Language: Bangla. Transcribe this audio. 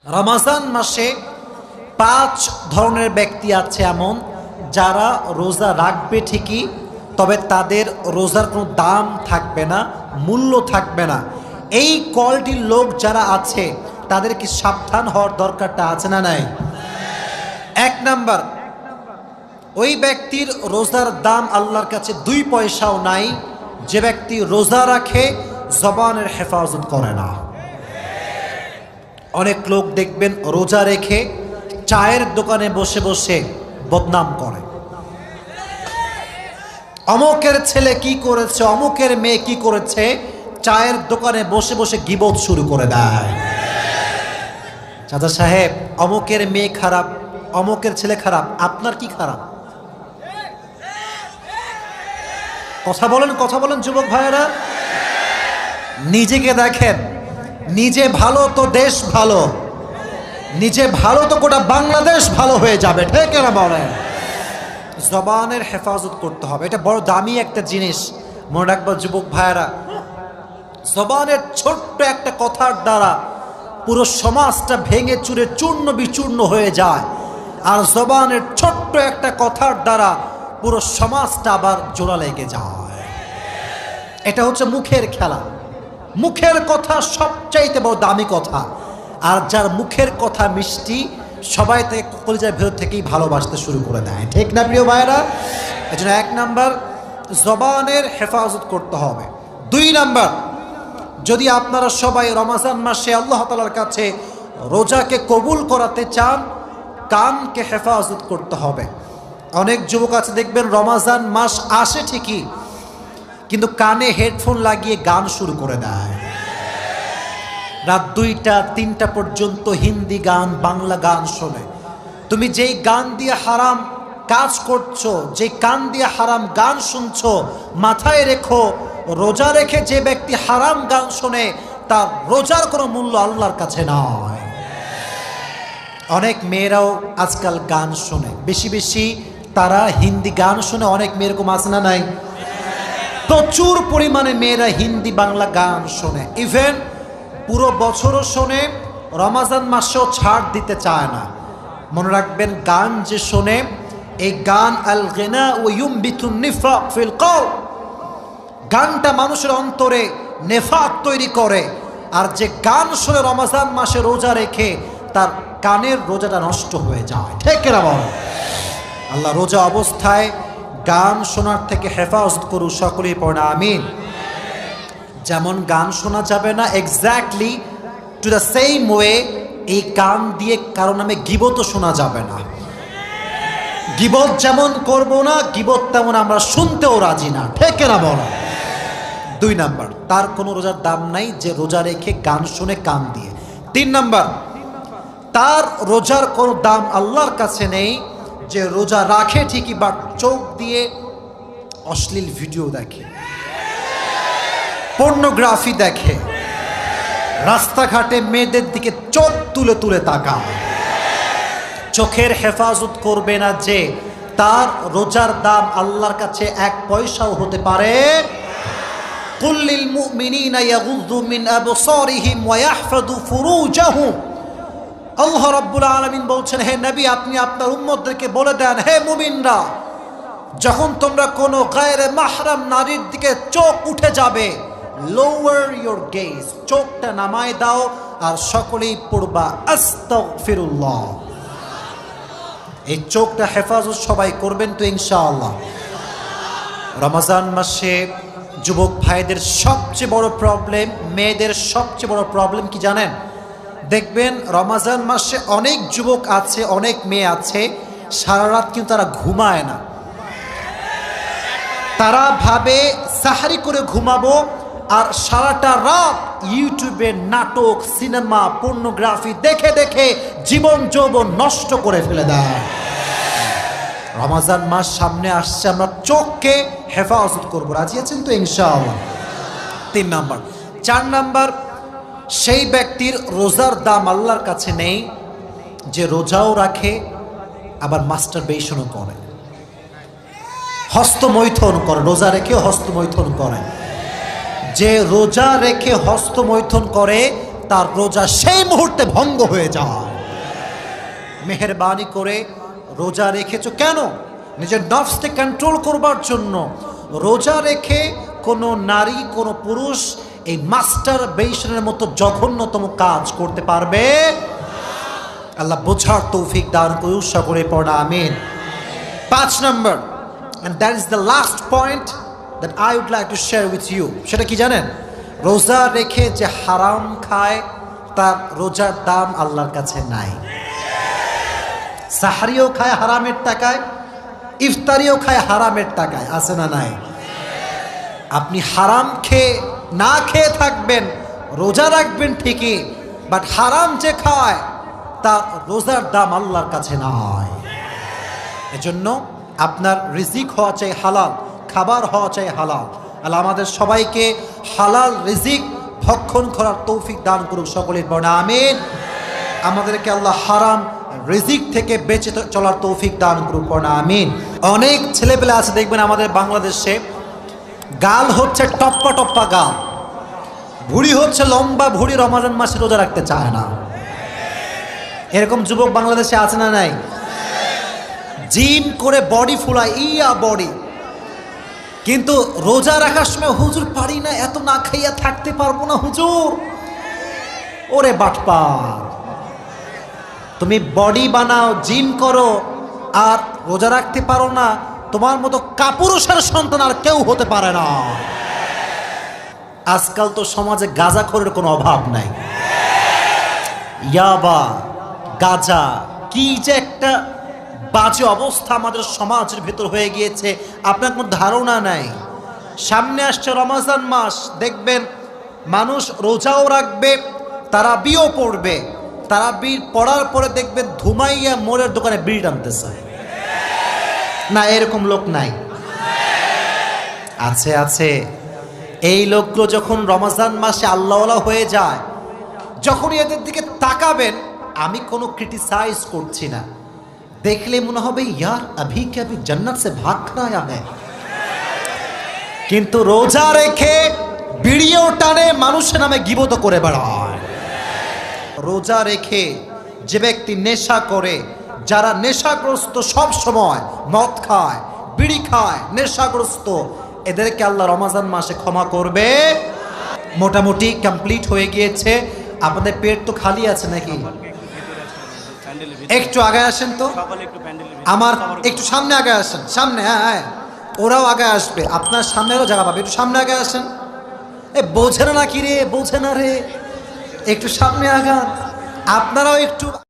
রমাজান মাসে 5 ধরনের ব্যক্তি আছে এমন যারা রোজা রাখবে ঠিকই, তবে তাদের রোজার কোনো দাম থাকবে না, মূল্য থাকবে না। এই কোয়ালিটির লোক যারা আছে তাদের কি সাবধান হওয়ার দরকারটা আছে না নাই? 1 নাম্বার, ওই ব্যক্তির রোজার দাম আল্লাহর কাছে 2 পয়সাও নাই যে ব্যক্তি রোজা রাখে জবানের হেফাজত করে না। অনেক লোক দেখবেন রোজা রেখে চায়ের দোকানে বসে বসে বদনাম করে, অমুকের ছেলে কি করেছে, অমুকের মেয়ে কি করেছে, চায়ের দোকানে বসে বসে গীবত শুরু করে দেয়। চাচা সাহেব, অমুকের মেয়ে খারাপ, অমুকের ছেলে খারাপ, আপনার কি খারাপ? কথা বলেন যুবক ভাইয়েরা। নিজেকে দেখেন, নিজে ভালো তো দেশ ভালো, নিজে ভালো তো গোটা বাংলাদেশ ভালো হয়ে যাবে, ঠিক না বলেন? জবানের হেফাজত করতে হবে, এটা বড় দামি একটা জিনিস। মনে রাখবা যুবক ভাইয়েরা, জবানের ছোট্ট একটা কথার দ্বারা পুরো সমাজটা ভেঙে চুরে চূর্ণ বিচূর্ণ হয়ে যায়, আর জবানের ছোট্ট একটা কথার দ্বারা পুরো সমাজটা আবার জোড়া লেগে যায়। এটা হচ্ছে মুখের খেলা। মুখের কথা সবচাইতে বড় দামি কথা, আর যার মুখের কথা মিষ্টি সবাই তাকে কলিজার ভেতর থেকেই ভালোবাসতে শুরু করে দেয়, ঠিক না প্রিয় ভাইয়েরা? এই জন্য 1 নাম্বার, জবানের হেফাজত করতে হবে। 2 নাম্বার, যদি আপনারা সবাই রমজান মাসে আল্লাহ তাআলার কাছে রোজাকে কবুল করাতে চান, কানকে হেফাজত করতে হবে। অনেক যুবক আছে দেখবেন রমজান মাস আসে ঠিকই, কিন্তু কানে হেডফোন লাগিয়ে গান শুরু করে দেয়। রাত 2টা 3টা পর্যন্ত হিন্দি গান, বাংলা গান শোনে। তুমি যেই গান দিয়ে হারাম কাজ করছো, যে কান দিয়ে হারাম গান শুনছো, মাথায় রেখো রোজা রেখে যে ব্যক্তি হারাম গান শোনে তার রোজার কোনো মূল্য আল্লাহর কাছে নয়। অনেক মেয়েরাও আজকাল গান শোনে, বেশি বেশি তারা হিন্দি গান শোনে। অনেক মেয়ে এরকম আছে না নাই? প্রচুর পরিমাণে মেয়েরা হিন্দি বাংলা গান শোনে, ইভেন পুরো বছরও শোনে, রমজান মাসেও ছাড় দিতে চায় না। মনে রাখবেন, গান যে শোনে, এই গান আল গিনা ওয়া ইউমবিতুন নিফাক ফিল কলব, গানটা মানুষের অন্তরে নেফাক তৈরি করে। আর যে গান শোনে রমজান মাসে রোজা রেখে, তার কানের রোজাটা নষ্ট হয়ে যায়, ঠিক না বল? আল্লাহ রোজা অবস্থায় গান শোনার থেকে হেফাজত করু, সকলেই পড়ে আমিন। যেমন গান শোনা যাবে না, exactly to the same way এই কান দিয়ে কারো নামে গীবতও শোনা যাবে না। গীবত যেমন করব না, গীবত তেমন আমরা শুনতেও রাজি না, ঠিক না বল? 2 নাম্বার, তার কোনো রোজার দাম নাই যে রোজা রেখে গান শুনে কান দিয়ে। 3 নাম্বার, তার রোজার কোনো দাম আল্লাহর কাছে নেই যে রোজা রাখে ঠিকই বাট চোখ দিয়ে অশ্লীল ভিডিও দেখে, পর্নোগ্রাফি দেখে, রাস্তাঘাটে মেয়েদের দিকে চোখ তুলে তুলে তাকায়। চোখের হেফাজত করবে না যে, তার রোজার দাম আল্লাহর কাছে 1 পয়সাও হতে পারে। কুল্লিল মুমিনিনা ইয়াগুযু মিন আবসারিহিম ওয়া ইয়াহফাযু ফুরুজাহুম। আল্লাহ রাব্বুল আলামিন বলছেন, হে নবী, আপনি আপনার উম্মতদেরকে বলে দেন, হে মুমিনরা, যখন তোমরা কোনো গায়রে মাহরাম নারীর দিকে চোখ উঠে যাবে, লোয়ার ইয়োর গেজ, চোখটা নামায় দাও, আর সকলেই পড়বা আস্তাগফিরুল্লাহ। এই চোখটা হেফাজত সবাই করবেন তো ইনশাআল্লাহ? রমজান মাসে যুবক ভাইদের সবচেয়ে বড় প্রবলেম, মেয়েদের সবচেয়ে বড় প্রবলেম কি জানেন? দেখবেন রমজান মাসে অনেক যুবক আছে, অনেক মেয়ে আছে, সারা রাত কিন্তু তারা ঘুমায় না। তারা ভাবে সাহারি করে ঘুমাবো, আর সারাটা রাত ইউটিউবে নাটক, সিনেমা, পর্নোগ্রাফি দেখে দেখে জীবন যৌবন নষ্ট করে ফেলে দেয়। রমজান মাস সামনে আসছে, আমরা চোখকে হেফাজত করবো, রাজি আছেন তো ইনশাআল্লাহ? 3 নাম্বার। 4 নাম্বার, সেই ব্যক্তির রোজার দাম আল্লাহর কাছে নেই যে রোজাও রাখে আবার মাস্টারবেশনও করে, হস্তমৈথুন করে, রোজা রেখে হস্তমৈথুন করে। যে রোজা রেখে হস্তমৈথুন করে তার রোজা সেই মুহূর্তে ভঙ্গ হয়ে যায়। মেহেরবানি করে রোজা রেখেছো কেন? নিজের নফসকে কন্ট্রোল করবার জন্য। রোজা রেখে কোনো নারী কোনো পুরুষ এই মাস্টার বেশনের মতো জঘন্যতম কাজ করতে পারবে? আল্লাহ বোঝার তৌফিক দান করুন, সকলে পড়া আমিন। 5 নম্বর, and that is the last point that I would like to share with you, সেটা কি জানেন? রোজা রেখে যে হারাম খায় তার রোজার দাম আল্লাহর কাছে নাই। সাহরিও খায় হারামের টাকায়, ইফতারিও খায় হারামের টাকায়, আছে না নাই? আপনি হারাম খেয়ে না খেয়ে থাকবেন, রোজা রাখবেন ঠিকই, বাট হারাম যে খায় তার রোজার দাম আল্লাহর কাছে নাই। এজন্য আপনার রিজিক হওয়া চাই হালাল, খাবার হওয়া চাই হালাল। আল্লাহ আমাদের সবাইকে হালাল রিজিক ভক্ষণ করার তৌফিক দান করুক, সকলের বর্ণা আমিন। আমাদেরকে আল্লাহ হারাম রিজিক থেকে বেঁচে চলার তৌফিক দান করুক, বর্ণা আমিন। অনেক ছেলেপেলে আছে দেখবেন আমাদের বাংলাদেশে, গাল হচ্ছে টপ্পা টপ্পা গাল, ভুড়ি হচ্ছে লম্বা ভুড়ি, রমাজান মাসে রোজা রাখতে চায় না। এরকম যুবক বাংলাদেশে আছে না নাই? জিম করে বডি ফুলায়, ইয়া বডি, কিন্তু রোজা রাখার সময় হুজুর পারি না, এত না খাইয়া থাকতে পারবো না হুজুর। ওরে বাটপার, তুমি বডি বানাও, জিম করো, আর রোজা রাখতে পারো না? তোমার মতো কাপুরুষের সন্তান আর কেউ হতে পারে না। আজকাল তো সমাজে গাঁজাখোরের কোনো অভাব নাই। ইয়াবা, গাঁজা, কি যে একটা বাজে অবস্থা আমাদের সমাজের ভেতর হয়ে গিয়েছে, আপনার কোনো ধারণা নাই। সামনে আসছে রমজান মাস, দেখবেন মানুষ রোজাও রাখবে, তারাবিও পড়বে, তারাবি পড়ার পরে দেখবেন ধুমাইয়া মোড়ের দোকানে বিড়ি টানতেছে। না, এরকম লোক নাই? আছে, আছে। এই লোকগুলো যখন রমজান মাসে আল্লাহওয়ালা হয়ে যায়, যখনই এদের দিকে তাকাবেন, আমি কোনো ক্রিটিসাইজ করছি না, দেখলে মনে হবে ইয়ার আভি কে আভি জান্নাত সে ভাগ না আয়া হ্যায়। কিন্তু রোজা রেখে বিড়িও টানে, মানুষের নামে গীবত করে বেড়ায়। রোজা রেখে যে ব্যক্তি নেশা করে, যারা নেশাগ্রস্ত, সব সময় মদ খায়, বিড়ি খায়, নেশাগ্রস্ত, এদেরকে আল্লাহ রমজান মাসে ক্ষমা করবে? মোটামুটি কমপ্লিট হয়ে গিয়েছে। আপনাদের পেট তো খালি আছে নাকি? একটু আগে আসেন তো, আমার একটু সামনে আগে আসেন, সামনে। হ্যাঁ হ্যাঁ, ওরাও আগে আসবে, আপনার সামনেরও জায়গা পাবে, একটু সামনে আগে আসেন। বোঝে না কি রে? বোঝে না রে, একটু সামনে আগান। আপনারাও একটু